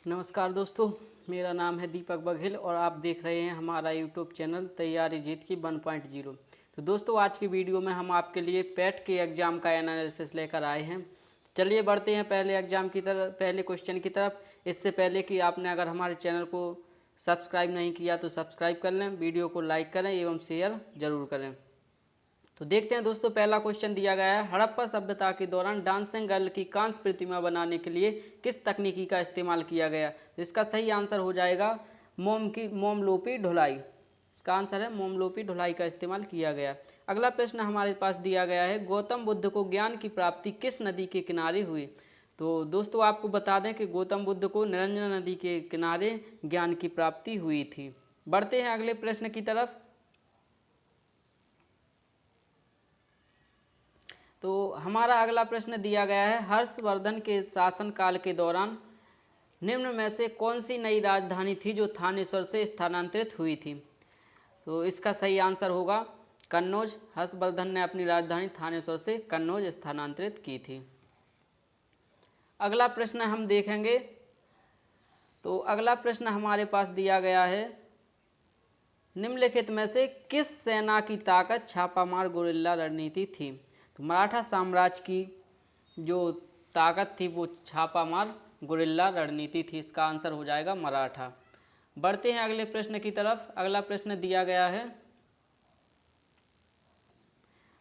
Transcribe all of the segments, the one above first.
नमस्कार दोस्तों, मेरा नाम है दीपक बघेल और आप देख रहे हैं हमारा यूट्यूब चैनल तैयारी जीत की 1.0। तो दोस्तों, आज की वीडियो में हम आपके लिए पेट के एग्ज़ाम का एनालिसिस लेकर आए हैं। चलिए बढ़ते हैं पहले क्वेश्चन की तरफ। इससे पहले कि आपने अगर हमारे चैनल को सब्सक्राइब नहीं किया तो सब्सक्राइब कर लें, वीडियो को लाइक करें एवं शेयर जरूर करें। तो देखते हैं दोस्तों, पहला क्वेश्चन दिया गया है, हड़प्पा सभ्यता के दौरान डांसिंग गर्ल की कांस्य प्रतिमा बनाने के लिए किस तकनीकी का इस्तेमाल किया गया। तो इसका सही आंसर हो जाएगा मोमलोपी ढुलाई। इसका आंसर है मोमलोपी ढुलाई का इस्तेमाल किया गया। अगला प्रश्न हमारे पास दिया गया है, गौतम बुद्ध को ज्ञान की प्राप्ति किस नदी के किनारे हुई। तो दोस्तों, आपको बता दें कि गौतम बुद्ध को निरंजना नदी के किनारे ज्ञान की प्राप्ति हुई थी। बढ़ते हैं अगले प्रश्न की तरफ। तो हमारा अगला प्रश्न दिया गया है, हर्षवर्धन के शासनकाल के दौरान निम्न में से कौन सी नई राजधानी थी जो थानेश्वर से स्थानांतरित हुई थी। तो इसका सही आंसर होगा कन्नौज। हर्षवर्धन ने अपनी राजधानी थानेश्वर से कन्नौज स्थानांतरित की थी। अगला प्रश्न हम देखेंगे। तो अगला प्रश्न हमारे पास दिया गया है, निम्नलिखित में से किस सेना की ताकत छापामार गुरिल्ला रणनीति थी। तो मराठा साम्राज्य की जो ताकत थी वो छापामार गुरिल्ला रणनीति थी। इसका आंसर हो जाएगा मराठा। बढ़ते हैं अगले प्रश्न की तरफ। अगला प्रश्न दिया गया है,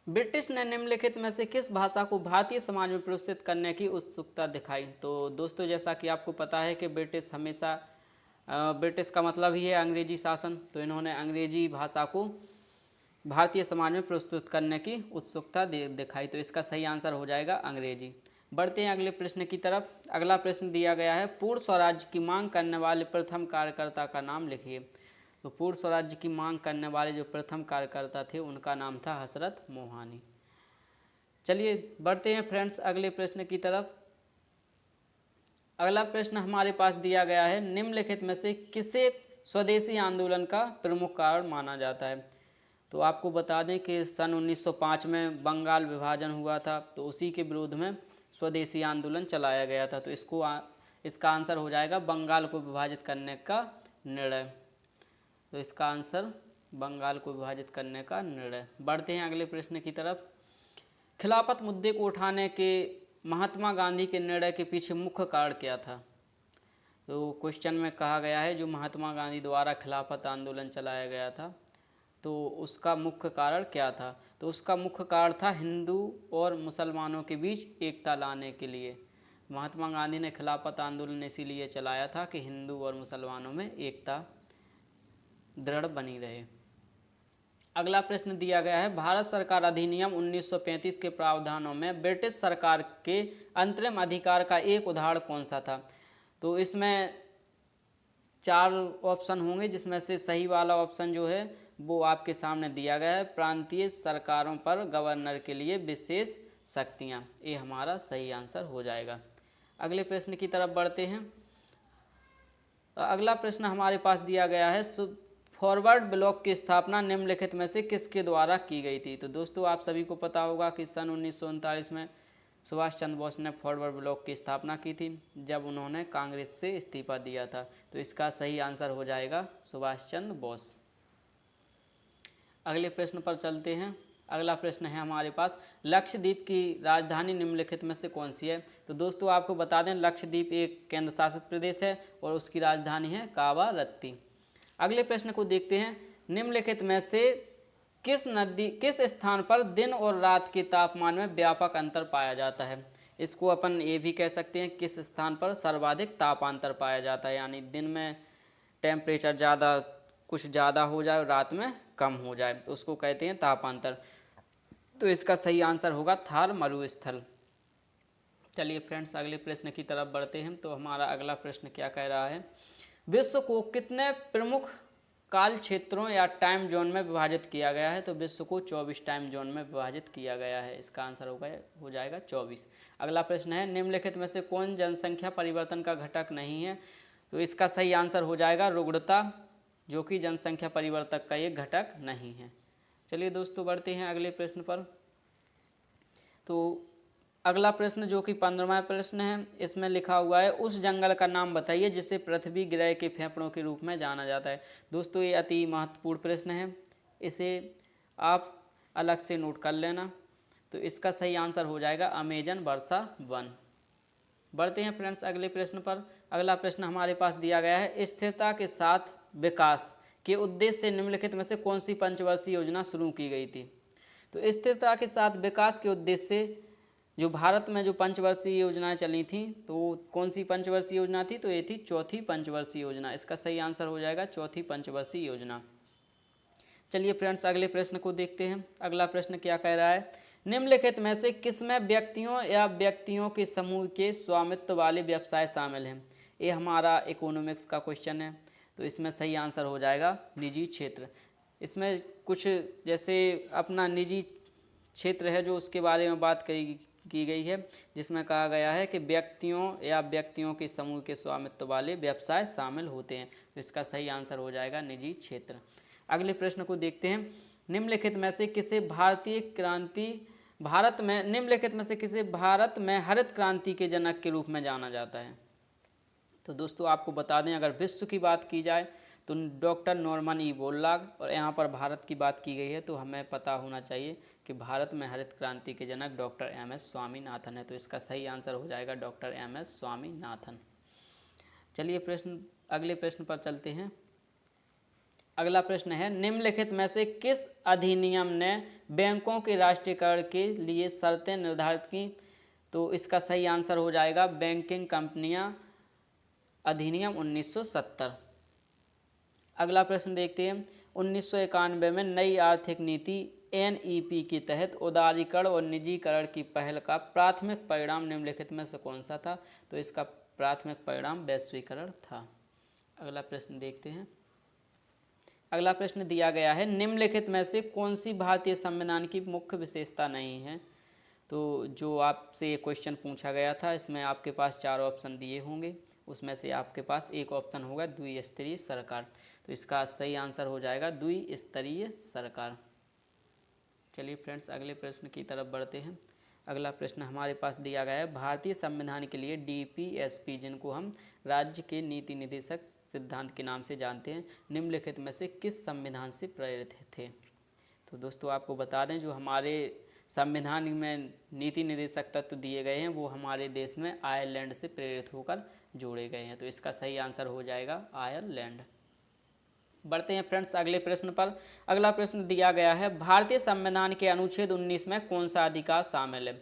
ब्रिटिश ने निम्नलिखित में से किस भाषा को भारतीय समाज में प्रोत्साहित करने की उत्सुकता दिखाई। तो दोस्तों, जैसा कि आपको पता है कि ब्रिटिश का मतलब ही है अंग्रेजी शासन। तो इन्होंने अंग्रेजी भाषा को भारतीय समाज में प्रस्तुत करने की उत्सुकता दिखाई। तो इसका सही आंसर हो जाएगा अंग्रेजी। बढ़ते हैं अगले प्रश्न की तरफ। अगला प्रश्न दिया गया है, पूर्ण स्वराज्य की मांग करने वाले प्रथम कार्यकर्ता का नाम लिखिए। तो पूर्ण स्वराज्य की मांग करने वाले जो प्रथम कार्यकर्ता थे उनका नाम था हसरत मोहानी। चलिए बढ़ते हैं फ्रेंड्स अगले प्रश्न की तरफ। अगला प्रश्न हमारे पास दिया गया है, निम्नलिखित में से किसे स्वदेशी आंदोलन का प्रमुख कारण माना जाता है। तो आपको बता दें कि सन 1905 में बंगाल विभाजन हुआ था, तो उसी के विरोध में स्वदेशी आंदोलन चलाया गया था। तो इसका आंसर हो जाएगा बंगाल को विभाजित करने का निर्णय। तो इसका आंसर बंगाल को विभाजित करने का निर्णय। बढ़ते हैं अगले प्रश्न की तरफ। खिलाफत मुद्दे को उठाने के महात्मा गांधी के निर्णय के पीछे मुख्य कारण क्या था। तो क्वेश्चन में कहा गया है, जो महात्मा गांधी द्वारा खिलाफत आंदोलन चलाया गया था तो उसका मुख्य कारण क्या था। तो उसका मुख्य कारण था हिंदू और मुसलमानों के बीच एकता लाने के लिए। महात्मा गांधी ने खिलाफत आंदोलन इसीलिए चलाया था कि हिंदू और मुसलमानों में एकता दृढ़ बनी रहे। अगला प्रश्न दिया गया है, भारत सरकार अधिनियम 1935 के प्रावधानों में ब्रिटिश सरकार के अंतरिम अधिकार का एक उदाहरण कौन सा था। तो इसमें 4 ऑप्शन होंगे, जिसमें से सही वाला ऑप्शन जो है वो आपके सामने दिया गया है, प्रांतीय सरकारों पर गवर्नर के लिए विशेष शक्तियाँ। ये हमारा सही आंसर हो जाएगा। अगले प्रश्न की तरफ बढ़ते हैं। अगला प्रश्न हमारे पास दिया गया है, फॉरवर्ड ब्लॉक की स्थापना निम्नलिखित में से किसके द्वारा की गई थी। तो दोस्तों, आप सभी को पता होगा कि सन 1939 में सुभाष चंद्र बोस ने फॉरवर्ड ब्लॉक की स्थापना की थी, जब उन्होंने कांग्रेस से इस्तीफा दिया था। तो इसका सही आंसर हो जाएगा सुभाष चंद्र बोस। अगले प्रश्न पर चलते हैं। अगला प्रश्न है हमारे पास, लक्षद्वीप की राजधानी निम्नलिखित में से कौन सी है। तो दोस्तों, आपको बता दें लक्षद्वीप एक केंद्र शासित प्रदेश है और उसकी राजधानी है कावारत्ती। अगले प्रश्न को देखते हैं, निम्नलिखित में से किस स्थान पर दिन और रात के तापमान में व्यापक अंतर पाया जाता है। इसको अपन ये भी कह सकते हैं, किस स्थान पर सर्वाधिक तापांतर पाया जाता है, यानी दिन में टेम्परेचर कुछ ज़्यादा हो जाए और रात में कम हो जाए, तो उसको कहते हैं तापांतर। तो इसका सही आंसर होगा थार मरुस्थल। चलिए फ्रेंड्स अगले प्रश्न की तरफ बढ़ते हैं। तो हमारा अगला प्रश्न क्या कह रहा है, विश्व को कितने प्रमुख काल क्षेत्रों या टाइम जोन में विभाजित किया गया है। तो विश्व को 24 टाइम जोन में विभाजित किया गया है। इसका आंसर हो जाएगा 24। अगला प्रश्न है, निम्नलिखित में से कौन जनसंख्या परिवर्तन का घटक नहीं है। तो इसका सही आंसर हो जाएगा रुग्णता, जो कि जनसंख्या परिवर्तक का एक घटक नहीं है। चलिए दोस्तों बढ़ते हैं अगले प्रश्न पर। तो अगला प्रश्न जो कि 15वां प्रश्न है, इसमें लिखा हुआ है उस जंगल का नाम बताइए जिसे पृथ्वी ग्रह के फेफड़ों के रूप में जाना जाता है। दोस्तों ये अति महत्वपूर्ण प्रश्न है, इसे आप अलग से नोट कर लेना। तो इसका सही आंसर हो जाएगा अमेजन वर्षा वन। बढ़ते हैं फ्रेंड्स अगले प्रश्न पर। अगला प्रश्न हमारे पास दिया गया है स्थिरता के साथ विकास के उद्देश्य से निम्नलिखित में से कौन सी पंचवर्षीय योजना शुरू की गई थी। तो स्थिरता के साथ विकास के उद्देश्य से जो भारत में जो पंचवर्षीय योजनाएं चली थी, तो कौन सी पंचवर्षीय योजना थी, तो ये थी चौथी पंचवर्षीय योजना। इसका सही आंसर हो जाएगा चौथी पंचवर्षीय योजना। चलिए फ्रेंड्स अगले प्रश्न को देखते हैं। अगला प्रश्न क्या कह रहा है, निम्नलिखित में से किसमें व्यक्तियों या व्यक्तियों के समूह के स्वामित्व वाले व्यवसाय शामिल हैं। ये हमारा इकोनॉमिक्स का क्वेश्चन है, तो इसमें सही आंसर हो जाएगा निजी क्षेत्र। इसमें कुछ जैसे अपना निजी क्षेत्र है जो उसके बारे में बात की गई है, जिसमें कहा गया है कि व्यक्तियों या व्यक्तियों के समूह के स्वामित्व वाले व्यवसाय शामिल होते हैं। तो इसका सही आंसर हो जाएगा निजी क्षेत्र। अगले प्रश्न को देखते हैं, निम्नलिखित में से किसे भारत में हरित क्रांति के जनक के रूप में जाना जाता है। तो दोस्तों आपको बता दें, अगर विश्व की बात की जाए तो डॉक्टर नॉर्मन ई बोरलॉग, और यहाँ पर भारत की बात की गई है तो हमें पता होना चाहिए कि भारत में हरित क्रांति के जनक डॉक्टर एम.एस. स्वामीनाथन है। तो इसका सही आंसर हो जाएगा डॉक्टर एम.एस. स्वामीनाथन। चलिए अगले प्रश्न पर चलते हैं। अगला प्रश्न है, निम्नलिखित में से किस अधिनियम ने बैंकों के राष्ट्रीयकरण के लिए शर्तें निर्धारित की। तो इसका सही आंसर हो जाएगा बैंकिंग कंपनियां अधिनियम 1970। अगला प्रश्न देखते हैं, 1991 में नई आर्थिक नीति एनईपी के तहत उदारीकरण और निजीकरण की पहल का प्राथमिक परिणाम निम्नलिखित में से कौन सा था। तो इसका प्राथमिक परिणाम वैश्वीकरण था। अगला प्रश्न देखते हैं। अगला प्रश्न दिया गया है, निम्नलिखित में से कौन सी भारतीय संविधान की मुख्य विशेषता नहीं है। तो जो आपसे ये क्वेश्चन पूछा गया था, इसमें आपके पास 4 ऑप्शन दिए होंगे, उसमें से आपके पास एक ऑप्शन होगा द्विस्तरीय सरकार। तो इसका सही आंसर हो जाएगा द्विस्तरीय सरकार। चलिए फ्रेंड्स अगले प्रश्न की तरफ बढ़ते हैं। अगला प्रश्न हमारे पास दिया गया है, भारतीय संविधान के लिए डीपीएसपी, जिनको हम राज्य के नीति निदेशक सिद्धांत के नाम से जानते हैं, निम्नलिखित में से किस संविधान से प्रेरित थे। तो दोस्तों आपको बता दें, जो हमारे संविधान में नीति निदेशक तत्व दिए गए हैं वो हमारे देश में आयरलैंड से प्रेरित होकर जोड़े गए हैं। तो इसका सही आंसर हो जाएगा आयरलैंड। बढ़ते हैं फ्रेंड्स अगले प्रश्न पर। अगला प्रश्न दिया गया है, भारतीय संविधान के अनुच्छेद 19 में कौन सा अधिकार शामिल है।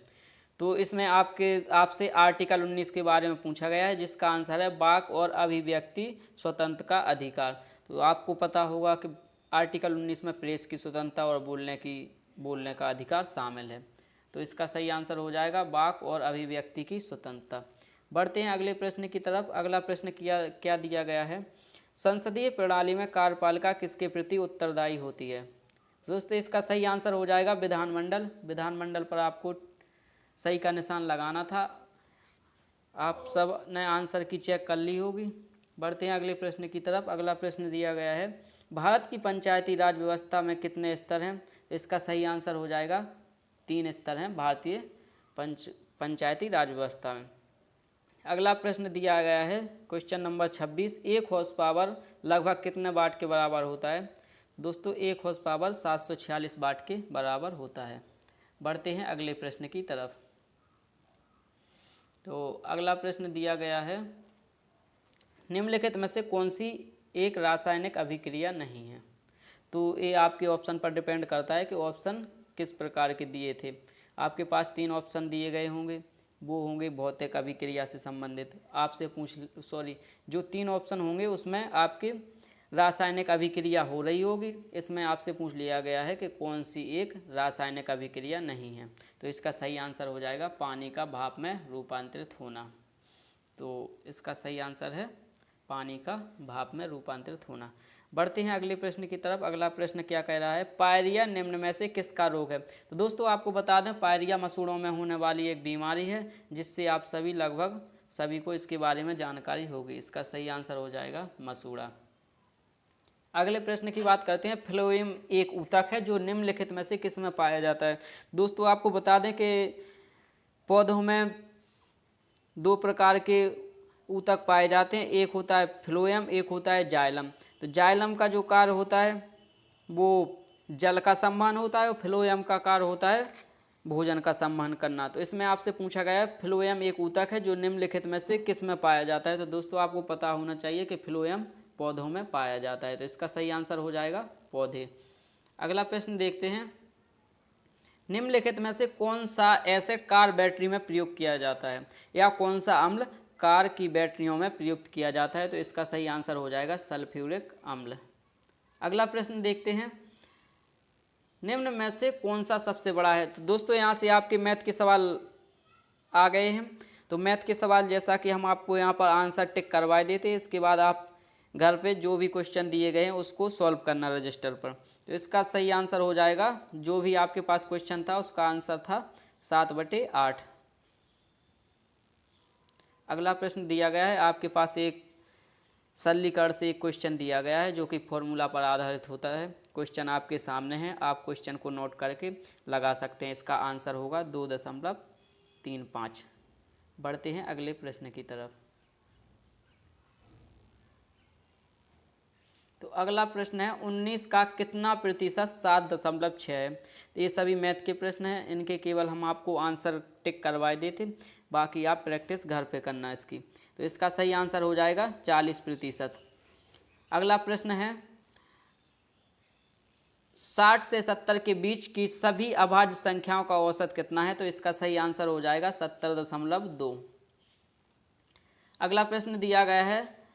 तो इसमें आपसे आर्टिकल 19 के बारे में पूछा गया है, जिसका आंसर है वाक और अभिव्यक्ति स्वतंत्रता का अधिकार। तो आपको पता होगा कि आर्टिकल 19 में प्रेस की स्वतंत्रता और बोलने का अधिकार शामिल है। तो इसका सही आंसर हो जाएगा वाक और अभिव्यक्ति की स्वतंत्रता। बढ़ते हैं अगले प्रश्न की तरफ। अगला प्रश्न क्या दिया गया है, संसदीय प्रणाली में कार्यपालिका किसके प्रति उत्तरदायी होती है। दोस्तों इसका सही आंसर हो जाएगा विधानमंडल। विधानमंडल पर आपको सही का निशान लगाना था। आप सब ने आंसर की चेक कर ली होगी। बढ़ते हैं अगले प्रश्न की तरफ। अगला प्रश्न दिया गया है, भारत की पंचायती राज व्यवस्था में कितने स्तर हैं। इसका सही आंसर हो जाएगा 3 स्तर हैं भारतीय पंचायती राज व्यवस्था में। अगला प्रश्न दिया गया है क्वेश्चन नंबर 26, 1 हॉर्स पावर लगभग कितने वाट के बराबर होता है। दोस्तों 1 हॉर्स पावर 746 वाट के बराबर होता है। बढ़ते हैं अगले प्रश्न की तरफ। तो अगला प्रश्न दिया गया है, निम्नलिखित में से कौन सी एक रासायनिक अभिक्रिया नहीं है। तो ये आपके ऑप्शन पर डिपेंड करता है कि ऑप्शन किस प्रकार के दिए थे। आपके पास 3 ऑप्शन दिए गए होंगे, वो होंगे भौतिक अभिक्रिया से संबंधित। जो 3 ऑप्शन होंगे उसमें आपके रासायनिक अभिक्रिया हो रही होगी। इसमें आपसे पूछ लिया गया है कि कौन सी एक रासायनिक अभिक्रिया नहीं है। तो इसका सही आंसर हो जाएगा पानी का भाप में रूपांतरित होना। तो इसका सही आंसर है पानी का भाप में रूपांतरित होना। बढ़ते हैं अगले प्रश्न की तरफ। अगला प्रश्न क्या कह रहा है, पायरिया निम्न में से किसका रोग है। तो दोस्तों आपको बता दें, पायरिया मसूड़ों में होने वाली एक बीमारी है, जिससे आप लगभग सभी को इसके बारे में जानकारी होगी। इसका सही आंसर हो जाएगा मसूड़ा। अगले प्रश्न की बात करते हैं, फ्लोएम एक ऊतक है जो निम्नलिखित में से किस में पाया जाता है। दोस्तों आपको बता दें कि पौधों में दो प्रकार के ऊतक पाए जाते हैं, एक होता है फ्लोएम, एक होता है जाइलम। तो जाइलम का जो कार्य होता है वो जल का संवहन होता है और फ्लोएम का कार्य होता है भोजन का संवहन करना। तो इसमें आपसे पूछा गया है फ्लोएम एक ऊतक है जो निम्नलिखित में से किस में पाया जाता है। तो दोस्तों आपको पता होना चाहिए कि फ्लोएम पौधों में पाया जाता है, तो इसका सही आंसर हो जाएगा पौधे। अगला प्रश्न देखते हैं, निम्नलिखित में से कौन सा एसिड कार बैटरी में प्रयोग किया जाता है या कौन सा अम्ल कार की बैटरियों में प्रयुक्त किया जाता है। तो इसका सही आंसर हो जाएगा सल्फ्यूरिक अम्ल। अगला प्रश्न देखते हैं, निम्न में से कौन सा सबसे बड़ा है। तो दोस्तों यहाँ से आपके मैथ के सवाल आ गए हैं। तो मैथ के सवाल जैसा कि हम आपको यहाँ पर आंसर टिक करवा देते हैं, इसके बाद आप घर पे जो भी क्वेश्चन दिए गए हैं उसको सॉल्व करना रजिस्टर पर। तो इसका सही आंसर हो जाएगा, जो भी आपके पास क्वेश्चन था उसका आंसर था 7/8। अगला प्रश्न दिया गया है, आपके पास एक सरलीकरण से एक क्वेश्चन दिया गया है जो कि फॉर्मूला पर आधारित होता है। क्वेश्चन आपके सामने है, आप क्वेश्चन को नोट करके लगा सकते हैं। इसका आंसर होगा 2.35। बढ़ते हैं अगले प्रश्न की तरफ। तो अगला प्रश्न है 19 का कितना प्रतिशत 7.6 है। तो ये सभी मैथ के प्रश्न हैं, इनके केवल हम आपको आंसर टिक करवाए देते, बाकी आप प्रैक्टिस घर पे करना इसकी। तो इसका सही आंसर हो जाएगा 40%। अगला प्रश्न है 60 से 70 के बीच की सभी अभाज्य संख्याओं का औसत कितना है। तो इसका सही आंसर हो जाएगा 70.2। अगला प्रश्न दिया गया है,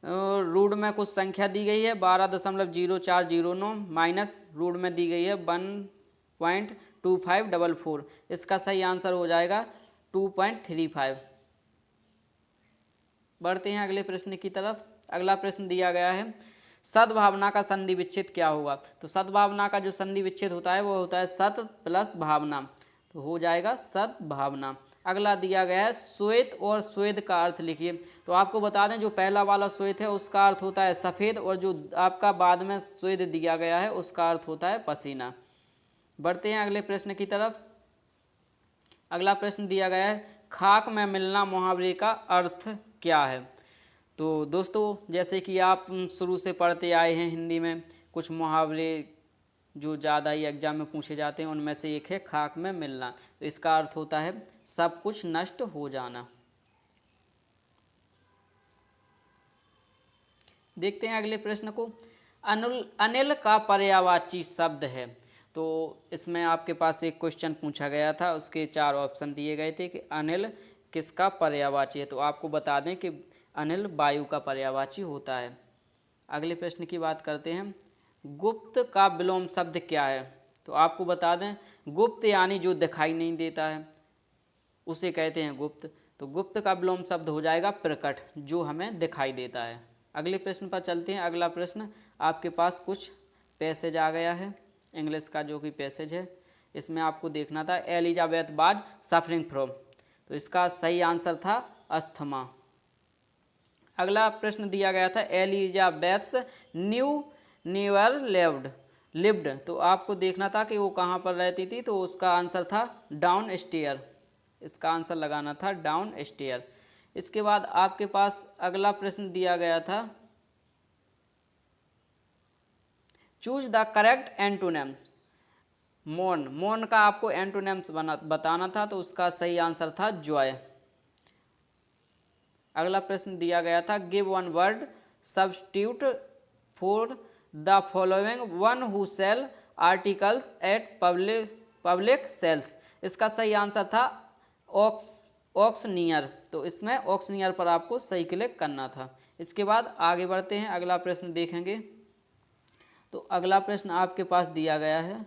रूट में कुछ संख्या दी गई है 12.0409 माइनस रूट में दी गई है 1.2544। इसका सही आंसर हो जाएगा 2.35। बढ़ते हैं अगले प्रश्न की तरफ। अगला प्रश्न दिया गया है, सद्भावना का संधि विच्छेद क्या होगा। तो सद्भावना का जो संधि विच्छेद होता है वो होता है सत प्लस भावना, तो हो जाएगा सद्भावना। अगला दिया गया है श्वेत और श्वेत का अर्थ लिखिए। तो आपको बता दें जो पहला वाला श्वेत है उसका अर्थ होता है सफ़ेद, और जो आपका बाद में श्वेत दिया गया है उसका अर्थ होता है पसीना। बढ़ते हैं अगले प्रश्न की तरफ। अगला प्रश्न दिया गया है, खाक में मिलना मुहावरे का अर्थ क्या है। तो दोस्तों जैसे कि आप शुरू से पढ़ते आए हैं हिंदी में, कुछ मुहावरे जो ज़्यादा ही एग्जाम में पूछे जाते हैं उनमें से एक है खाक में मिलना। तो इसका अर्थ होता है सब कुछ नष्ट हो जाना। देखते हैं अगले प्रश्न को, अनिल का पर्यायवाची शब्द है। तो इसमें आपके पास एक क्वेश्चन पूछा गया था, उसके 4 ऑप्शन दिए गए थे कि अनिल किसका पर्यायवाची है। तो आपको बता दें कि अनिल वायु का पर्यायवाची होता है। अगले प्रश्न की बात करते हैं, गुप्त का विलोम शब्द क्या है। तो आपको बता दें गुप्त यानी जो दिखाई नहीं देता है उसे कहते हैं गुप्त। तो गुप्त का विलोम शब्द हो जाएगा प्रकट, जो हमें दिखाई देता है। अगले प्रश्न पर चलते हैं। अगला प्रश्न आपके पास कुछ पैसेज आ गया है इंग्लिश का, जो कि पैसेज है, इसमें आपको देखना था एलिजाबेथ वाज सफरिंग फ्रॉम। तो इसका सही आंसर था अस्थमा। अगला प्रश्न दिया गया था एलिजाबेथ्स नेवर लिव्ड। तो आपको देखना था कि वो कहाँ पर रहती थी, तो उसका आंसर था डाउन स्टेयर। इसका आंसर लगाना था डाउन स्टेयर। इसके बाद आपके पास अगला प्रश्न दिया गया था, चूज द करेक्ट एंटोनिम मौन। मौन का आपको एंटोनिम्स बताना था, तो उसका सही आंसर था जॉय। अगला प्रश्न दिया गया था, give one word substitute for the following one who sell articles at public sales. इसका सही आंसर था ऑक्सनियर। तो इसमें ऑक्सनियर पर आपको सही क्लिक करना था। इसके बाद आगे बढ़ते हैं, अगला प्रश्न देखेंगे। तो अगला प्रश्न आपके पास दिया गया है,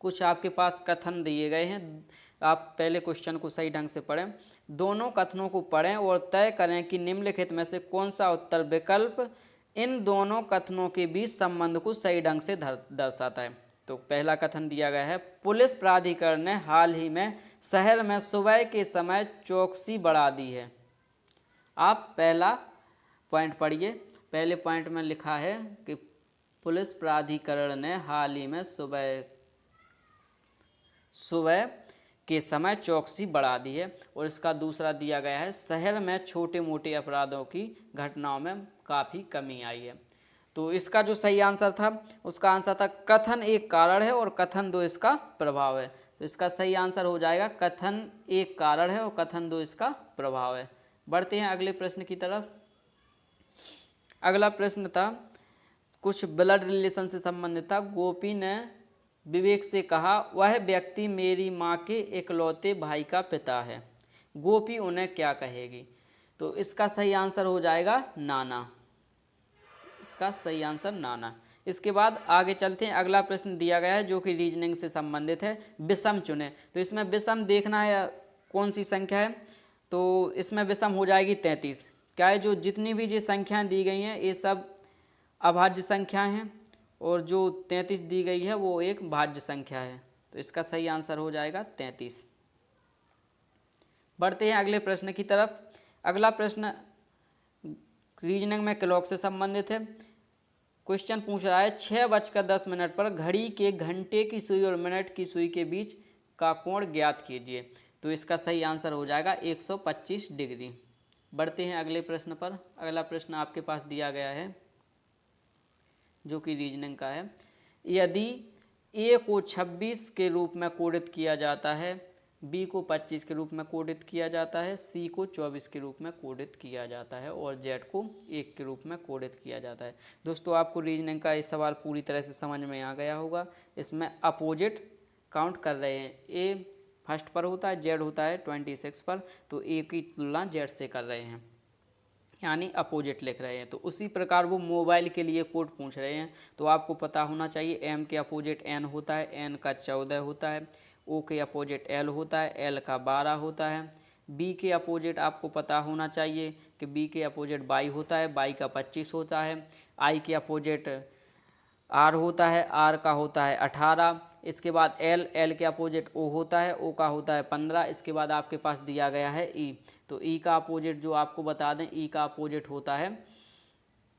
कुछ आपके पास कथन दिए गए हैं, आप पहले क्वेश्चन को सही ढंग से पढ़ें। दोनों कथनों को पढ़ें और तय करें कि निम्नलिखित में से कौन सा उत्तर विकल्प इन दोनों कथनों के बीच संबंध को सही ढंग से दर्शाता है। तो पहला कथन दिया गया है, पुलिस प्राधिकरण ने हाल ही में शहर में सुबह के समय चौकसी बढ़ा दी है। आप पहला पॉइंट पढ़िए। पहले पॉइंट में लिखा है कि पुलिस प्राधिकरण ने हाल ही में सुबह के समय चौकसी बढ़ा दी है। और इसका दूसरा दिया गया है शहर में छोटे मोटे अपराधों की घटनाओं में काफ़ी कमी आई है। तो इसका जो सही आंसर था उसका आंसर था कथन एक कारण है और कथन दो इसका प्रभाव है। तो इसका सही आंसर हो जाएगा कथन एक कारण है और कथन दो इसका प्रभाव है। बढ़ते हैं अगले प्रश्न की तरफ। अगला प्रश्न था कुछ ब्लड रिलेशन से संबंधित था। गोपी ने विवेक से कहा वह व्यक्ति मेरी माँ के इकलौते भाई का पिता है, गोपी उन्हें क्या कहेगी। तो इसका सही आंसर हो जाएगा नाना। इसका सही आंसर नाना। इसके बाद आगे चलते हैं। अगला प्रश्न दिया गया है जो कि रीजनिंग से संबंधित है। विषम चुने। तो इसमें विषम देखना है कौन सी संख्या है। तो इसमें विषम हो जाएगी 33। क्या है, जो जितनी भी ये संख्याएं दी गई हैं ये सब अभाज्य संख्याएं हैं और जो 33 दी गई है वो एक भाज्य संख्या है। तो इसका सही आंसर हो जाएगा 33। बढ़ते हैं अगले प्रश्न की तरफ। अगला प्रश्न रीजनिंग में क्लॉक से संबंधित है। क्वेश्चन पूछ रहा है 6:10 पर घड़ी के घंटे की सुई और मिनट की सुई के बीच का कोण ज्ञात कीजिए। तो इसका सही आंसर हो जाएगा 125 डिग्री। बढ़ते हैं अगले प्रश्न पर। अगला प्रश्न आपके पास दिया गया है जो कि रीजनिंग का है। यदि ए को 26 के रूप में कोडित किया जाता है, बी को 25 के रूप में कोडित किया जाता है, सी को 24 के रूप में कोडित किया जाता है और जेड को 1 के रूप में कोडित किया जाता है। दोस्तों आपको रीजनिंग का ये सवाल पूरी तरह से समझ में आ गया होगा। इसमें अपोजिट काउंट कर रहे हैं। ए फर्स्ट पर होता है, जेड होता है 26 पर, तो ए की तुलना जेड से कर रहे हैं यानी अपोजिट लिख रहे हैं। तो उसी प्रकार वो मोबाइल के लिए कोड पूछ रहे हैं। तो आपको पता होना चाहिए एम के अपोजिट एन होता है, एन का 14 होता है, ओ के अपोजिट एल होता है, एल का 12 होता है। बी के अपोजिट आपको पता होना चाहिए कि बी के अपोजिट बाई होता है, बाई का 25 होता है। आई के अपोजिट आर होता है, आर का होता है 18। इसके बाद एल, एल के अपोजिट ओ होता है, ओ का होता है 15। इसके बाद आपके पास दिया गया है ई। तो ई का अपोजिट जो आपको बता दें, ई का अपोजिट होता है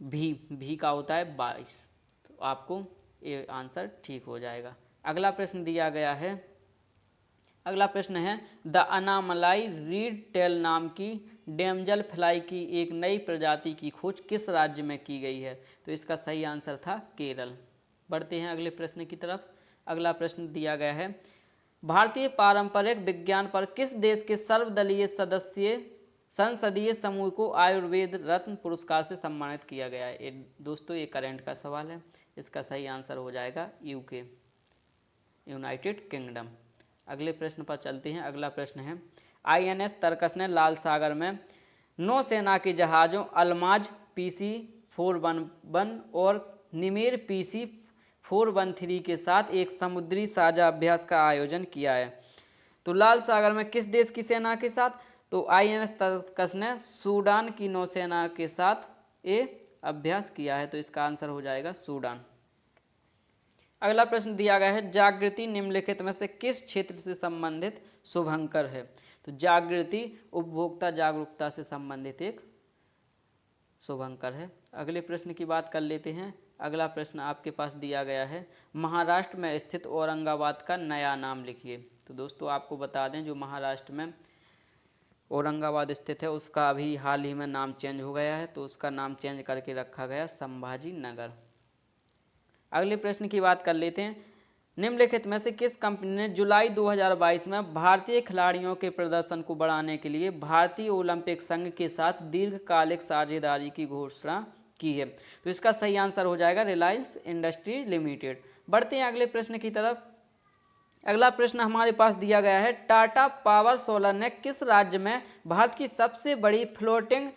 भी, भी का होता है 22। तो आपको ये आंसर ठीक हो जाएगा। अगला प्रश्न दिया गया है। अगला प्रश्न है द अनामलाई रीड टेल नाम की डेमजल फ्लाई की एक नई प्रजाति की खोज किस राज्य में की गई है। तो इसका सही आंसर था केरल। बढ़ते हैं अगले प्रश्न की तरफ। अगला प्रश्न दिया गया है भारतीय पारंपरिक विज्ञान पर किस देश के सर्वदलीय सदस्य संसदीय समूह को आयुर्वेद रत्न पुरस्कार से सम्मानित किया गया है। दोस्तों ये करंट का सवाल है। इसका सही आंसर हो जाएगा यूके, यूनाइटेड किंगडम। अगले प्रश्न पर चलते हैं। अगला प्रश्न है INS तरकस ने लाल सागर में नौसेना के जहाज़ों अल्माज PC-411 और निमेर PC-413 के साथ एक समुद्री साझा अभ्यास का आयोजन किया है। तो लाल सागर में किस देश की सेना के साथ? तो INS तरकस ने सूडान की नौसेना के साथ ये अभ्यास किया है। तो इसका आंसर हो जाएगा सूडान। अगला प्रश्न दिया गया है जागृति निम्नलिखित में से किस क्षेत्र से संबंधित शुभंकर है। तो जागृति उपभोक्ता जागरूकता से संबंधित एक शुभंकर है। अगले प्रश्न की बात कर लेते हैं। अगला प्रश्न आपके पास दिया गया है महाराष्ट्र में स्थित औरंगाबाद का नया नाम लिखिए। तो दोस्तों आपको बता दें जो महाराष्ट्र में औरंगाबाद स्थित है उसका अभी हाल ही में नाम चेंज हो गया है। तो उसका नाम चेंज करके रखा गया संभाजी नगर। अगले प्रश्न की बात कर लेते हैं निम्नलिखित में से किस कंपनी ने जुलाई 2022 में भारतीय खिलाड़ियों के प्रदर्शन को बढ़ाने के लिए भारतीय ओलंपिक संघ के साथ दीर्घकालिक साझेदारी की घोषणा की है। तो इसका सही आंसर हो जाएगा रिलायंस इंडस्ट्रीज लिमिटेड। बढ़ते हैं अगले प्रश्न की तरफ। अगला प्रश्न हमारे पास दिया गया है टाटा पावर सोलर ने किस राज्य में भारत की सबसे बड़ी फ्लोटिंग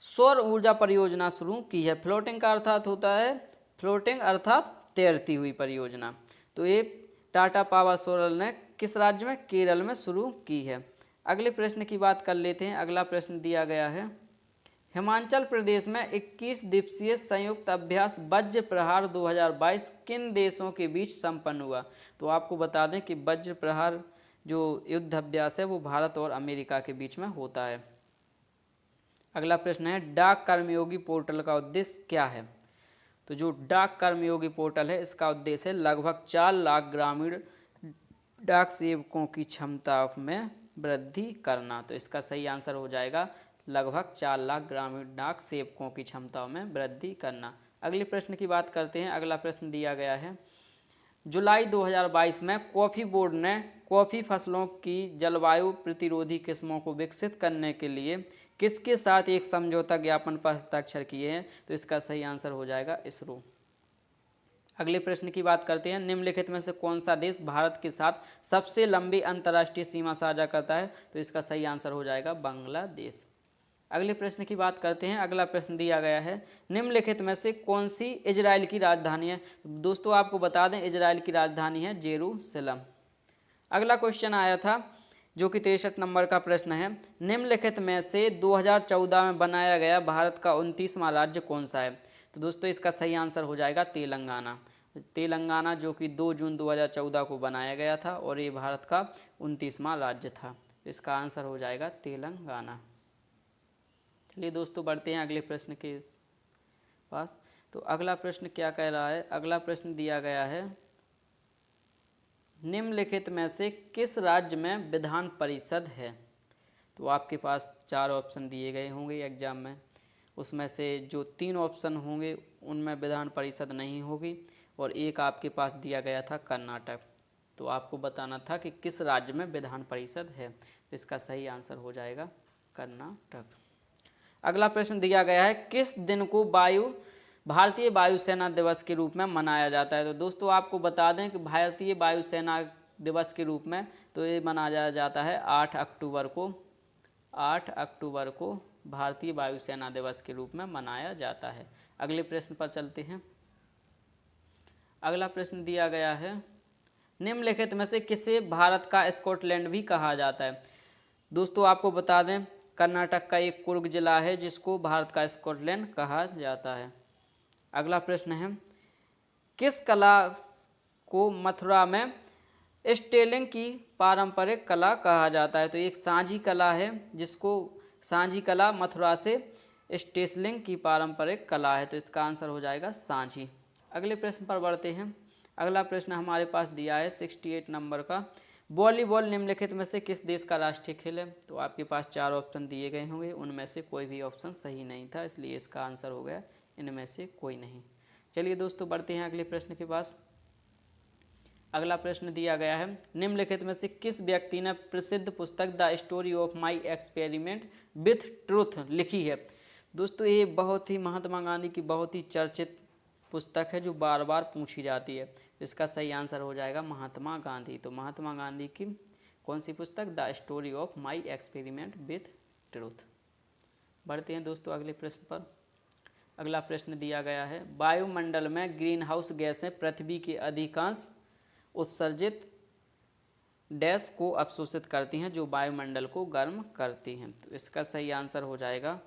सौर ऊर्जा परियोजना शुरू की है। फ्लोटिंग का अर्थात होता है फ्लोटिंग अर्थात तैरती हुई परियोजना। तो ये टाटा पावर सोलर ने किस राज्य में? केरल में शुरू की है। अगले प्रश्न की बात कर लेते हैं। अगला प्रश्न दिया गया है हिमाचल प्रदेश में 21 दिवसीय संयुक्त अभ्यास वज्र प्रहार 2022 किन देशों के बीच संपन्न हुआ। तो आपको बता दें कि वज्र प्रहार जो युद्ध अभ्यास है वो भारत और अमेरिका के बीच में होता है। अगला प्रश्न है डाक कर्मयोगी पोर्टल का उद्देश्य क्या है। तो जो डाक कर्मयोगी पोर्टल है इसका उद्देश्य है लगभग 4 लाख ग्रामीण डाक सेवकों की क्षमता में वृद्धि करना। तो इसका सही आंसर हो जाएगा लगभग 4 लाख ग्रामीण डाक सेवकों की क्षमताओं में वृद्धि करना। अगले प्रश्न की बात करते हैं। अगला प्रश्न दिया गया है, जुलाई 2022 में कॉफ़ी बोर्ड ने कॉफ़ी फसलों की जलवायु प्रतिरोधी किस्मों को विकसित करने के लिए किसके साथ एक समझौता ज्ञापन पर हस्ताक्षर किए हैं? तो इसका सही आंसर हो जाएगा इसरो। अगले प्रश्न की बात करते हैं, निम्नलिखित में से कौन सा देश भारत के साथ सबसे लंबी अंतर्राष्ट्रीय सीमा साझा करता है? तो इसका सही आंसर हो जाएगा बांग्लादेश। अगले प्रश्न की बात करते हैं। अगला प्रश्न दिया गया है, निम्नलिखित में से कौन सी इजराइल की राजधानी है? दोस्तों आपको बता दें, इजराइल की राजधानी है जेरूसलम। अगला क्वेश्चन आया था जो कि 63 नंबर का प्रश्न है, निम्नलिखित में से 2014 में बनाया गया भारत का 29वां राज्य कौन सा है? तो दोस्तों इसका सही आंसर हो जाएगा तेलंगाना। तेलंगाना जो कि 2 जून 2014 को बनाया गया था और ये भारत का 29वां राज्य था। इसका आंसर हो जाएगा तेलंगाना। चलिए दोस्तों बढ़ते हैं अगले प्रश्न के पास। तो अगला प्रश्न क्या कह रहा है? अगला प्रश्न दिया गया है, निम्नलिखित में से किस राज्य में विधान परिषद है? तो आपके पास 4 ऑप्शन दिए गए होंगे एग्जाम में, उसमें से जो 3 ऑप्शन होंगे उनमें विधान परिषद नहीं होगी और एक आपके पास दिया गया था कर्नाटक। तो आपको बताना था कि किस राज्य में विधान परिषद है। तो इसका सही आंसर हो जाएगा कर्नाटक। अगला प्रश्न दिया गया है, किस दिन को भारतीय वायुसेना दिवस के रूप में मनाया जाता है? तो दोस्तों आपको बता दें कि भारतीय वायुसेना दिवस के रूप में तो ये मनाया जाता है 8 अक्टूबर को। 8 अक्टूबर को भारतीय वायुसेना दिवस के रूप में मनाया जाता है। अगले प्रश्न पर चलते हैं। अगला प्रश्न दिया गया है, निम्नलिखित में से किसे भारत का स्कॉटलैंड भी कहा जाता है? दोस्तों आपको बता दें, कर्नाटक का एक कुर्ग जिला है जिसको भारत का स्कॉटलैंड कहा जाता है। अगला प्रश्न है, किस कला को मथुरा में स्टेलिंग की पारंपरिक कला कहा जाता है? तो एक सांझी कला है जिसको सांझी कला मथुरा से स्टेसलिंग की पारंपरिक कला है। तो इसका आंसर हो जाएगा सांझी। अगले प्रश्न पर बढ़ते हैं। अगला प्रश्न हमारे पास दिया है 68 नंबर का, वॉलीबॉल निम्नलिखित में से किस देश का राष्ट्रीय खेल है? तो आपके पास 4 ऑप्शन दिए गए होंगे, उनमें से कोई भी ऑप्शन सही नहीं था, इसलिए इसका आंसर हो गया इनमें से कोई नहीं। चलिए दोस्तों बढ़ते हैं अगले प्रश्न के पास। अगला प्रश्न दिया गया है, निम्नलिखित में से किस व्यक्ति ने प्रसिद्ध पुस्तक the story of my experiment with truth लिखी है? दोस्तों ये बहुत ही महात्मा गांधी की बहुत ही चर्चित पुस्तक है जो बार बार पूछी जाती है। इसका सही आंसर हो जाएगा महात्मा गांधी। तो महात्मा गांधी की कौन सी पुस्तक? The story of my experiment with truth. बढ़ते हैं दोस्तों अगले प्रश्न पर। अगला प्रश्न दिया गया है, वायुमंडल में ग्रीन हाउस गैसें पृथ्वी के अधिकांश उत्सर्जित डैश को अवशोषित करती हैं जो वायुमंडल को गर्म करती हैं। तो इसका सही आंसर हो जाएगा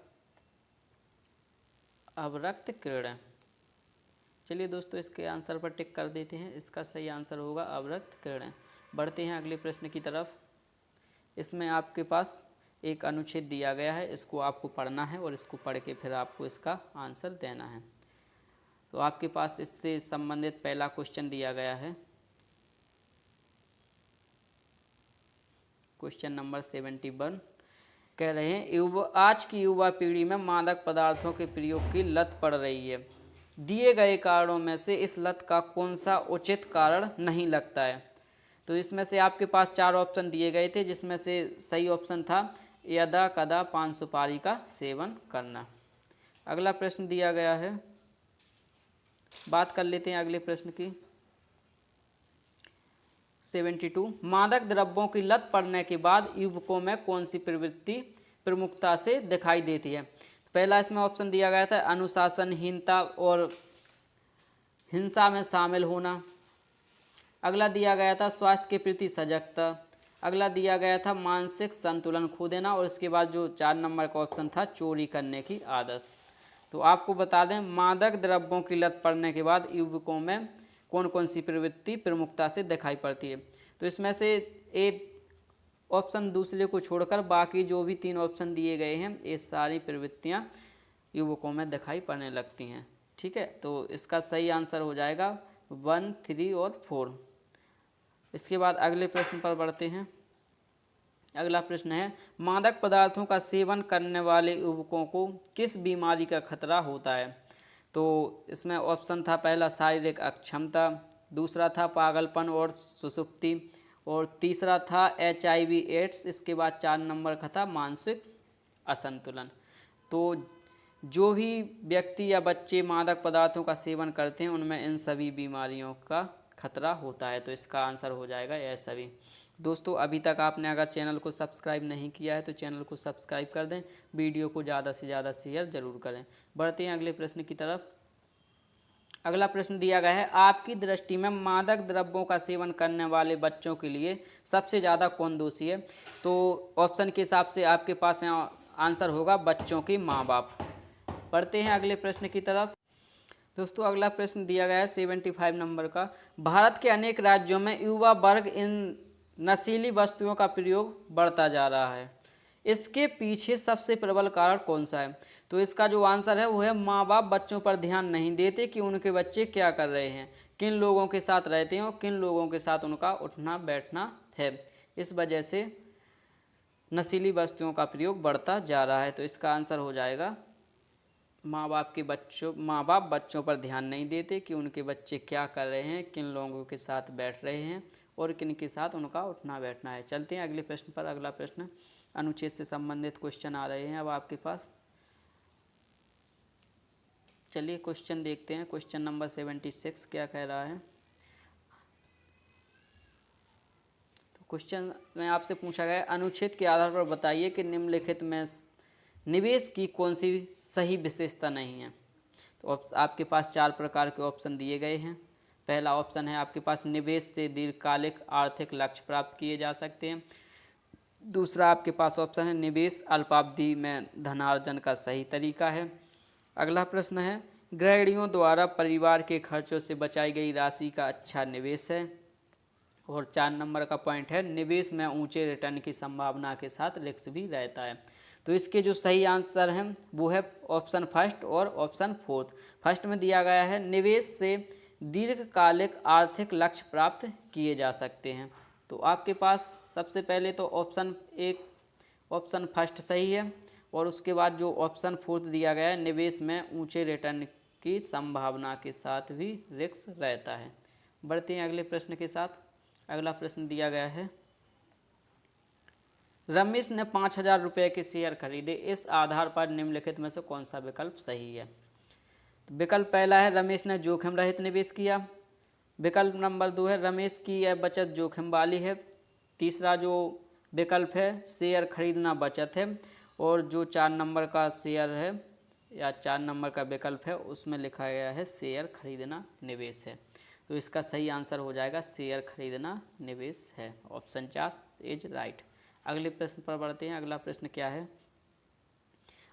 अवरक्त किरणें। चलिए दोस्तों इसके आंसर पर टिक कर देते हैं, इसका सही आंसर होगा अवरक्त किरणें। बढ़ते हैं अगले प्रश्न की तरफ। इसमें आपके पास एक अनुच्छेद दिया गया है, इसको आपको पढ़ना है और इसको पढ़ के फिर आपको इसका आंसर देना है। तो आपके पास इससे संबंधित पहला क्वेश्चन दिया गया है, क्वेश्चन नंबर 71। कह रहे हैं, आज की युवा पीढ़ी में मादक पदार्थों के प्रयोग की लत पड़ रही है। दिए गए कारणों में से इस लत का कौन सा उचित कारण नहीं लगता है? तो इसमें से आपके पास 4 ऑप्शन दिए गए थे जिसमें से सही ऑप्शन था यदा कदा पान सुपारी का सेवन करना। अगला प्रश्न दिया गया है, बात कर लेते हैं अगले प्रश्न की। 72, मादक द्रव्यों की लत पड़ने के बाद युवकों में कौन सी प्रवृत्ति प्रमुखता से दिखाई देती है? पहला इसमें ऑप्शन दिया गया था अनुशासनहीनता और हिंसा में शामिल होना। अगला दिया गया था स्वास्थ्य के प्रति सजगता। अगला दिया गया था मानसिक संतुलन खो देना और इसके बाद जो 4 नंबर का ऑप्शन था चोरी करने की आदत। तो आपको बता दें, मादक द्रव्यों की लत पड़ने के बाद युवकों में कौन कौन सी प्रवृत्ति प्रमुखता से दिखाई पड़ती है? तो इसमें से एक ऑप्शन दूसरे को छोड़कर बाकी जो भी 3 ऑप्शन दिए गए हैं ये सारी प्रवृत्तियां युवकों में दिखाई पड़ने लगती हैं। ठीक है, तो इसका सही आंसर हो जाएगा 1, 3 और 4। इसके बाद अगले प्रश्न पर बढ़ते हैं। अगला प्रश्न है, मादक पदार्थों का सेवन करने वाले युवकों को किस बीमारी का खतरा होता है? तो इसमें ऑप्शन था, पहला शारीरिक अक्षमता, दूसरा था पागलपन और सुसुप्ति, और तीसरा था HIV एड्स। इसके बाद 4 नंबर का था मानसिक असंतुलन। तो जो भी व्यक्ति या बच्चे मादक पदार्थों का सेवन करते हैं उनमें इन सभी बीमारियों का खतरा होता है। तो इसका आंसर हो जाएगा यह सभी। दोस्तों, अभी तक आपने अगर चैनल को सब्सक्राइब नहीं किया है तो चैनल को सब्सक्राइब कर दें, वीडियो को ज़्यादा से ज़्यादा शेयर जरूर करें। बढ़ते हैं अगले प्रश्न की तरफ। अगला प्रश्न दिया गया है, आपकी दृष्टि में मादक द्रव्यों का सेवन करने वाले बच्चों के लिए सबसे ज़्यादा कौन दोषी है? तो ऑप्शन के हिसाब से आपके पास यहाँ आंसर होगा बच्चों के माँ बाप। बढ़ते हैं अगले प्रश्न की तरफ। दोस्तों, अगला प्रश्न दिया गया है 75 नंबर का, भारत के अनेक राज्यों में युवा वर्ग इन नशीली वस्तुओं का प्रयोग बढ़ता जा रहा है, इसके पीछे सबसे प्रबल कारण कौन सा है? तो इसका जो आंसर है वो है, माँ बाप बच्चों पर ध्यान नहीं देते कि उनके बच्चे क्या कर रहे हैं, किन लोगों के साथ रहते हैं और किन लोगों के साथ उनका उठना बैठना है। इस वजह से नशीली वस्तुओं का प्रयोग बढ़ता जा रहा है। तो इसका आंसर हो जाएगा, माँ बाप बच्चों पर ध्यान नहीं देते कि उनके बच्चे क्या कर रहे हैं, किन लोगों के साथ बैठ रहे हैं और किन के साथ उनका उठना बैठना है। चलते हैं अगले प्रश्न पर। अगला प्रश्न अनुच्छेद से संबंधित क्वेश्चन आ रहे हैं अब आपके पास। चलिए क्वेश्चन देखते हैं। क्वेश्चन नंबर 76 क्या कह रहा है? तो क्वेश्चन में आपसे पूछा गया, अनुच्छेद के आधार पर बताइए कि निम्नलिखित में निवेश की कौन सी सही विशेषता नहीं है। तो आपके पास 4 प्रकार के ऑप्शन दिए गए हैं। पहला ऑप्शन है आपके पास, निवेश से दीर्घकालिक आर्थिक लक्ष्य प्राप्त किए जा सकते हैं। दूसरा आपके पास ऑप्शन है, निवेश अल्पावधि में धनार्जन का सही तरीका है। अगला प्रश्न है, गृहिणियों द्वारा परिवार के खर्चों से बचाई गई राशि का अच्छा निवेश है। और 4 नंबर का पॉइंट है, निवेश में ऊंचे रिटर्न की संभावना के साथ रिस्क भी रहता है। तो इसके जो सही आंसर हैं वो है ऑप्शन फर्स्ट और ऑप्शन फोर्थ। फर्स्ट में दिया गया है, निवेश से दीर्घकालिक आर्थिक लक्ष्य प्राप्त किए जा सकते हैं। तो आपके पास सबसे पहले तो ऑप्शन फर्स्ट सही है, और उसके बाद जो ऑप्शन फोर्थ दिया गया है, निवेश में ऊंचे रिटर्न की संभावना के साथ भी रिस्क रहता है। बढ़ते हैं अगले प्रश्न के साथ। अगला प्रश्न दिया गया है, रमेश ने 5,000 रुपये के शेयर खरीदे, इस आधार पर निम्नलिखित में से कौन सा विकल्प सही है? तो विकल्प पहला है, रमेश ने जोखिम रहित निवेश किया। विकल्प नंबर 2 है, रमेश की यह बचत जोखिम वाली है। तीसरा जो विकल्प है, शेयर खरीदना बचत है। और जो 4 नंबर का शेयर है या 4 नंबर का विकल्प है उसमें लिखा गया है शेयर खरीदना निवेश है। तो इसका सही आंसर हो जाएगा शेयर खरीदना निवेश है। Option 4 is right. अगले प्रश्न पर बढ़ते हैं। अगला प्रश्न क्या है,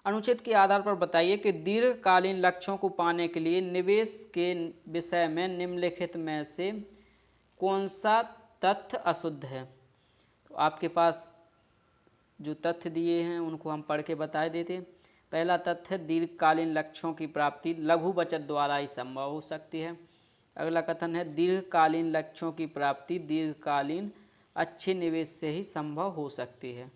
अनुच्छेद के आधार पर बताइए कि दीर्घकालीन लक्ष्यों को पाने के लिए निवेश के विषय में निम्नलिखित में से कौन सा तथ्य अशुद्ध है? तो आपके पास जो तथ्य दिए हैं उनको हम पढ़ के बता देते हैं। पहला तथ्य, दीर्घकालीन लक्ष्यों की प्राप्ति लघु बचत द्वारा ही संभव हो सकती है। अगला कथन है, दीर्घकालीन लक्ष्यों की प्राप्ति दीर्घकालीन अच्छे निवेश से ही संभव हो सकती है।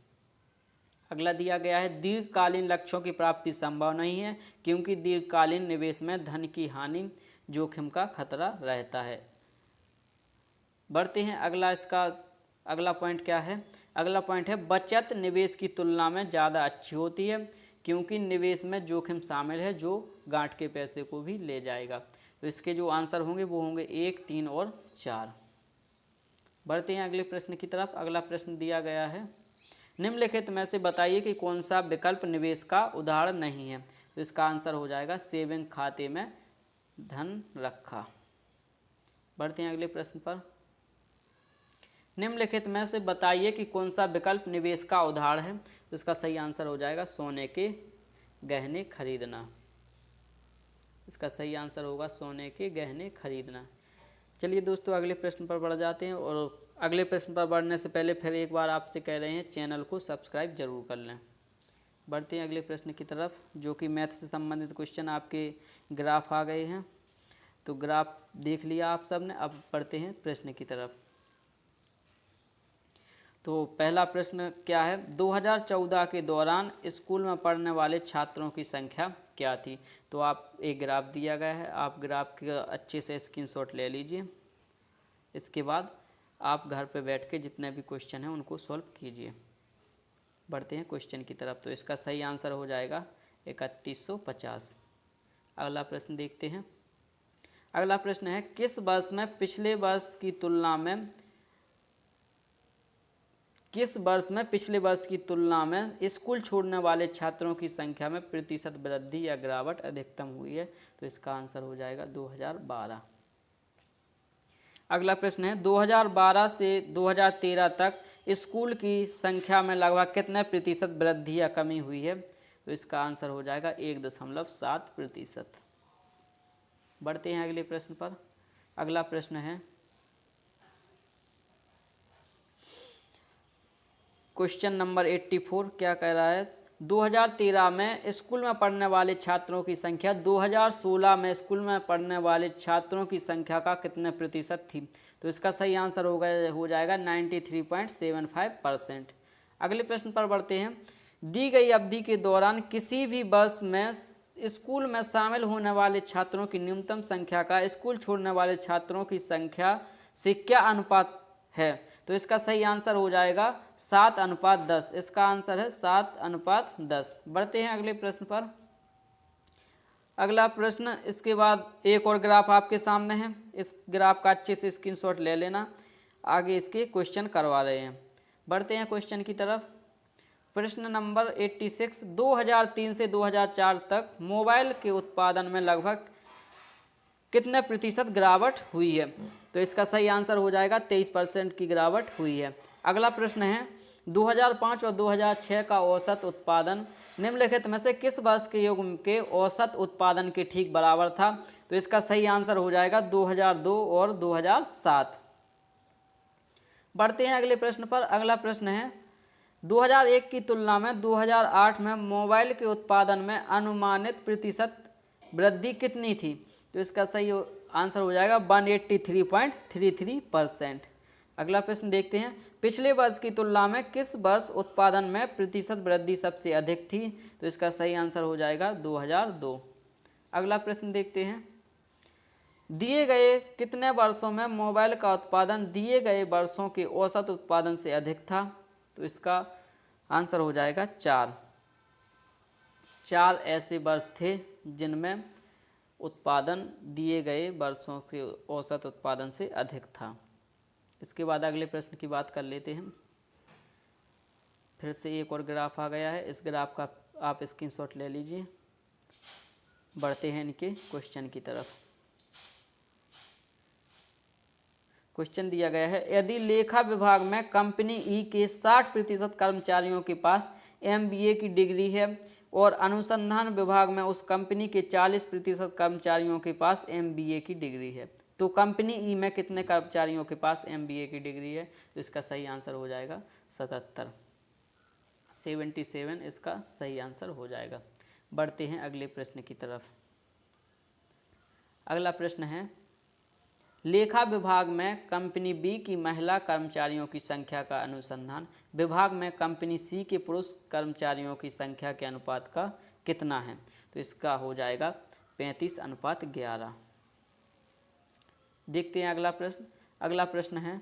अगला दिया गया है, दीर्घकालीन लक्ष्यों की प्राप्ति संभव नहीं है क्योंकि दीर्घकालीन निवेश में धन की हानि जोखिम का खतरा रहता है। बढ़ते हैं अगला पॉइंट क्या है? अगला पॉइंट है, बचत निवेश की तुलना में ज़्यादा अच्छी होती है क्योंकि निवेश में जोखिम शामिल है जो गांठ के पैसे को भी ले जाएगा। तो इसके जो आंसर होंगे वो होंगे 1, 3 और 4। बढ़ते हैं अगले प्रश्न की तरफ। अगला प्रश्न दिया गया है, निम्नलिखित में से बताइए कि कौन सा विकल्प निवेश का उदाहरण नहीं है। तो इसका आंसर हो जाएगा सेविंग खाते में धन रखा। बढ़ते हैं अगले प्रश्न पर, निम्नलिखित में से बताइए कि कौन सा विकल्प निवेश का उदाहरण है। तो इसका सही आंसर हो जाएगा सोने के गहने खरीदना। इसका सही आंसर होगा सोने के गहने खरीदना। चलिए दोस्तों, अगले प्रश्न पर बढ़ जाते हैं, और अगले प्रश्न पर बढ़ने से पहले फिर एक बार आपसे कह रहे हैं चैनल को सब्सक्राइब जरूर कर लें। बढ़ते हैं अगले प्रश्न की तरफ, जो कि मैथ से संबंधित क्वेश्चन आपके ग्राफ आ गए हैं। तो ग्राफ देख लिया आप सब ने, अब बढ़ते हैं प्रश्न की तरफ। तो पहला प्रश्न क्या है, 2014 के दौरान स्कूल में पढ़ने वाले छात्रों की संख्या क्या थी। तो आप एक ग्राफ दिया गया है, आप ग्राफ का अच्छे से स्क्रीनशॉट ले लीजिए। इसके बाद आप घर पे बैठ के जितने भी क्वेश्चन हैं उनको सॉल्व कीजिए। बढ़ते हैं क्वेश्चन की तरफ। तो इसका सही आंसर हो जाएगा 3150। अगला प्रश्न देखते हैं। अगला प्रश्न है, किस वर्ष में पिछले वर्ष की तुलना में स्कूल छोड़ने वाले छात्रों की संख्या में प्रतिशत वृद्धि या गिरावट अधिकतम हुई है। तो इसका आंसर हो जाएगा 2012। अगला प्रश्न है, 2012 से 2013 तक स्कूल की संख्या में लगभग कितने प्रतिशत वृद्धि या कमी हुई है। तो इसका आंसर हो जाएगा 1.7%। बढ़ते हैं अगले प्रश्न पर। अगला प्रश्न है, क्वेश्चन नंबर 84 क्या कह रहा है, 2013 में स्कूल में पढ़ने वाले छात्रों की संख्या 2016 में स्कूल में पढ़ने वाले छात्रों की संख्या का कितने प्रतिशत थी। तो इसका सही आंसर हो जाएगा 93.75%। अगले प्रश्न पर बढ़ते हैं। दी गई अवधि के दौरान किसी भी वर्ष में स्कूल में शामिल होने वाले छात्रों की न्यूनतम संख्या का स्कूल छोड़ने वाले छात्रों की संख्या से क्या अनुपात है। तो इसका सही आंसर हो जाएगा 7:10। इसका आंसर है 7:10। बढ़ते हैं अगले प्रश्न पर। अगला प्रश्न, इसके बाद एक और ग्राफ आपके सामने है, इस ग्राफ का अच्छे से स्क्रीनशॉट ले लेना, आगे इसके क्वेश्चन करवा रहे हैं। बढ़ते हैं क्वेश्चन की तरफ। प्रश्न नंबर 86, 2003 से 2004 तक मोबाइल के उत्पादन में लगभग कितने प्रतिशत गिरावट हुई है। तो इसका सही आंसर हो जाएगा 23% की गिरावट हुई है। अगला प्रश्न है, 2005 और 2006 का औसत उत्पादन निम्नलिखित में से किस वर्ष के युग के औसत उत्पादन के ठीक बराबर था। तो इसका सही आंसर हो जाएगा 2002 और 2007। बढ़ते हैं अगले प्रश्न पर। अगला प्रश्न है, 2001 की तुलना में 2008 में मोबाइल के उत्पादन में अनुमानित प्रतिशत वृद्धि कितनी थी। तो इसका सही आंसर हो जाएगा 183.33%। अगला प्रश्न देखते हैं, पिछले वर्ष की तुलना में किस वर्ष उत्पादन में प्रतिशत वृद्धि सबसे अधिक थी। तो इसका सही आंसर हो जाएगा 2002। अगला प्रश्न देखते हैं, दिए गए कितने वर्षों में मोबाइल का उत्पादन दिए गए वर्षों के औसत उत्पादन से अधिक था। तो इसका आंसर हो जाएगा 4 ऐसे वर्ष थे जिनमें उत्पादन दिए गए वर्षों के औसत उत्पादन से अधिक था। इसके बाद अगले प्रश्न की बात कर लेते हैं। फिर से एक और ग्राफ आ गया है, इस ग्राफ का आप स्क्रीनशॉट ले लीजिए। बढ़ते हैं इनके क्वेश्चन की तरफ। क्वेश्चन दिया गया है, यदि लेखा विभाग में कंपनी ई के 60% कर्मचारियों के पास MBA की डिग्री है और अनुसंधान विभाग में उस कंपनी के 40% कर्मचारियों के पास MBA की डिग्री है, तो कंपनी ई में कितने कर्मचारियों के पास MBA की डिग्री है। तो इसका सही आंसर हो जाएगा 77 इसका सही आंसर हो जाएगा। बढ़ते हैं अगले प्रश्न की तरफ। अगला प्रश्न है, लेखा विभाग में कंपनी बी की महिला कर्मचारियों की संख्या का अनुसंधान विभाग में कंपनी सी के पुरुष कर्मचारियों की संख्या के अनुपात का कितना है। तो इसका हो जाएगा 35:11। देखते हैं अगला प्रश्न। अगला प्रश्न है,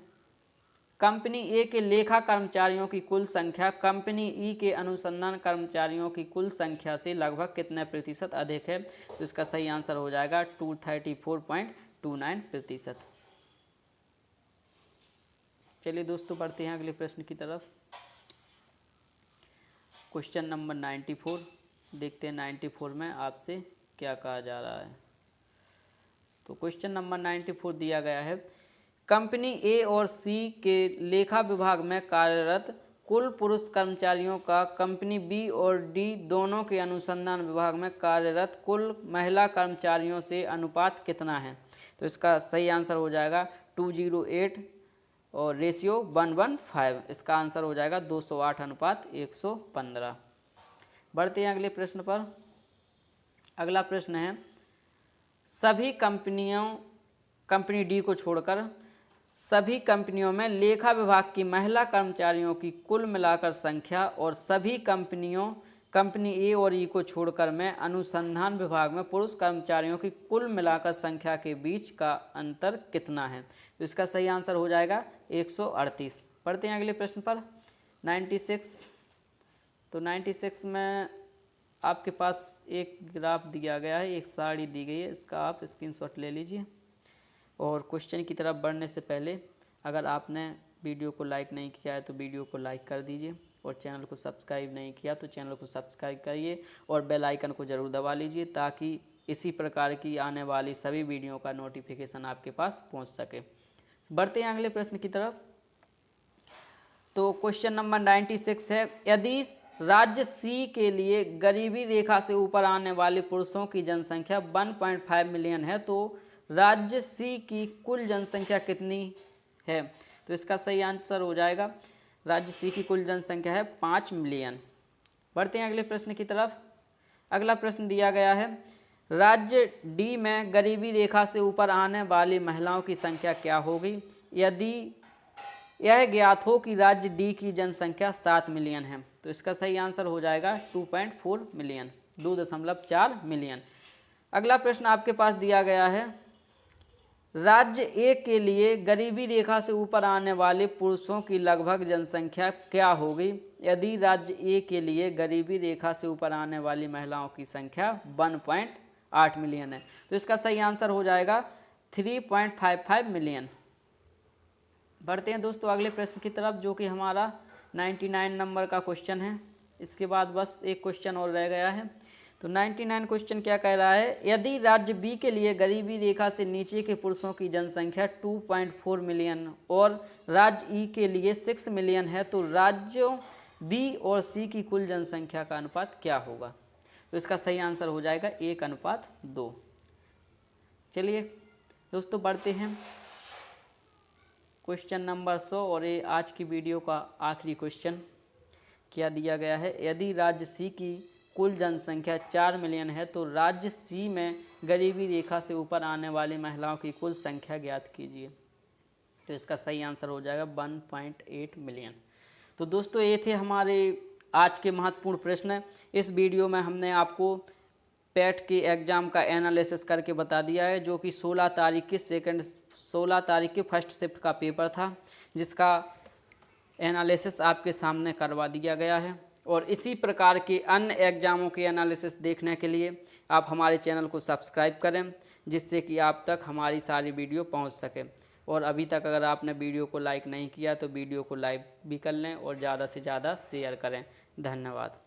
कंपनी ए के लेखा कर्मचारियों की कुल संख्या कंपनी ई के अनुसंधान कर्मचारियों की कुल संख्या से लगभग कितने प्रतिशत अधिक है। तो इसका सही आंसर हो जाएगा 234.29%। चलिए दोस्तों, बढ़ते हैं अगले प्रश्न की तरफ। क्वेश्चन नंबर 94 देखते हैं 94 में आपसे क्या कहा जा रहा है। तो क्वेश्चन नंबर 94 दिया गया है, कंपनी ए और सी के लेखा विभाग में कार्यरत कुल पुरुष कर्मचारियों का कंपनी बी और डी दोनों के अनुसंधान विभाग में कार्यरत कुल महिला कर्मचारियों से अनुपात कितना है। तो इसका सही आंसर हो जाएगा 208 और रेशियो 115। इसका आंसर हो जाएगा 208:115। बढ़ते हैं अगले प्रश्न पर। अगला प्रश्न है, सभी कंपनी डी को छोड़कर सभी कंपनियों में लेखा विभाग की महिला कर्मचारियों की कुल मिलाकर संख्या और सभी कंपनी ए और ई को छोड़कर मैं अनुसंधान विभाग में पुरुष कर्मचारियों की कुल मिलाकर संख्या के बीच का अंतर कितना है। तो इसका सही आंसर हो जाएगा 138। पढ़ते हैं अगले प्रश्न पर 96। तो 96 में आपके पास एक ग्राफ दिया गया है, एक साड़ी दी गई है, इसका आप स्क्रीनशॉट ले लीजिए। और क्वेश्चन की तरफ बढ़ने से पहले अगर आपने वीडियो को लाइक नहीं किया है तो वीडियो को लाइक कर दीजिए, और चैनल को सब्सक्राइब नहीं किया तो चैनल को सब्सक्राइब करिए और बेल आइकन को ज़रूर दबा लीजिए, ताकि इसी प्रकार की आने वाली सभी वीडियो का नोटिफिकेशन आपके पास पहुंच सके। बढ़ते हैं अगले प्रश्न की तरफ। तो क्वेश्चन नंबर 96 है, यदि राज्य सी के लिए गरीबी रेखा से ऊपर आने वाले पुरुषों की जनसंख्या 1.5 मिलियन है तो राज्य सी की कुल जनसंख्या कितनी है। तो इसका सही आंसर हो जाएगा, राज्य सी की कुल जनसंख्या है 5 मिलियन। बढ़ते हैं अगले प्रश्न की तरफ। अगला प्रश्न दिया गया है, राज्य डी में गरीबी रेखा से ऊपर आने वाली महिलाओं की संख्या क्या होगी यदि यह ज्ञात हो कि राज्य डी की जनसंख्या 7 मिलियन है। तो इसका सही आंसर हो जाएगा 2.4 मिलियन, 2.4 मिलियन। अगला प्रश्न आपके पास दिया गया है, राज्य ए के लिए गरीबी रेखा से ऊपर आने वाले पुरुषों की लगभग जनसंख्या क्या होगी यदि राज्य ए के लिए गरीबी रेखा से ऊपर आने वाली महिलाओं की संख्या 1.8 मिलियन है। तो इसका सही आंसर हो जाएगा 3.55 मिलियन। बढ़ते हैं दोस्तों अगले प्रश्न की तरफ, जो कि हमारा 99 नंबर का क्वेश्चन है। इसके बाद बस एक क्वेश्चन और रह गया है। तो 99 क्वेश्चन क्या कह रहा है, यदि राज्य बी के लिए गरीबी रेखा से नीचे के पुरुषों की जनसंख्या 2.4 मिलियन और राज्य ई के लिए 6 मिलियन है तो राज्यों बी और सी की कुल जनसंख्या का अनुपात क्या होगा। तो इसका सही आंसर हो जाएगा 1:2। चलिए दोस्तों बढ़ते हैं क्वेश्चन नंबर 100, और ये आज की वीडियो का आखिरी क्वेश्चन। क्या दिया गया है, यदि राज्य सी की कुल जनसंख्या 4 मिलियन है तो राज्य सी में गरीबी रेखा से ऊपर आने वाली महिलाओं की कुल संख्या ज्ञात कीजिए। तो इसका सही आंसर हो जाएगा 1.8 मिलियन। तो दोस्तों ये थे हमारे आज के महत्वपूर्ण प्रश्न। इस वीडियो में हमने आपको पैट के एग्ज़ाम का एनालिसिस करके बता दिया है, जो कि 16 तारीख की फर्स्ट शिफ्ट का पेपर था, जिसका एनालिसिस आपके सामने करवा दिया गया है। और इसी प्रकार के अन्य एग्जामों के एनालिसिस देखने के लिए आप हमारे चैनल को सब्सक्राइब करें, जिससे कि आप तक हमारी सारी वीडियो पहुंच सके। और अभी तक अगर आपने वीडियो को लाइक नहीं किया तो वीडियो को लाइक भी कर लें और ज़्यादा से ज़्यादा शेयर करें। धन्यवाद।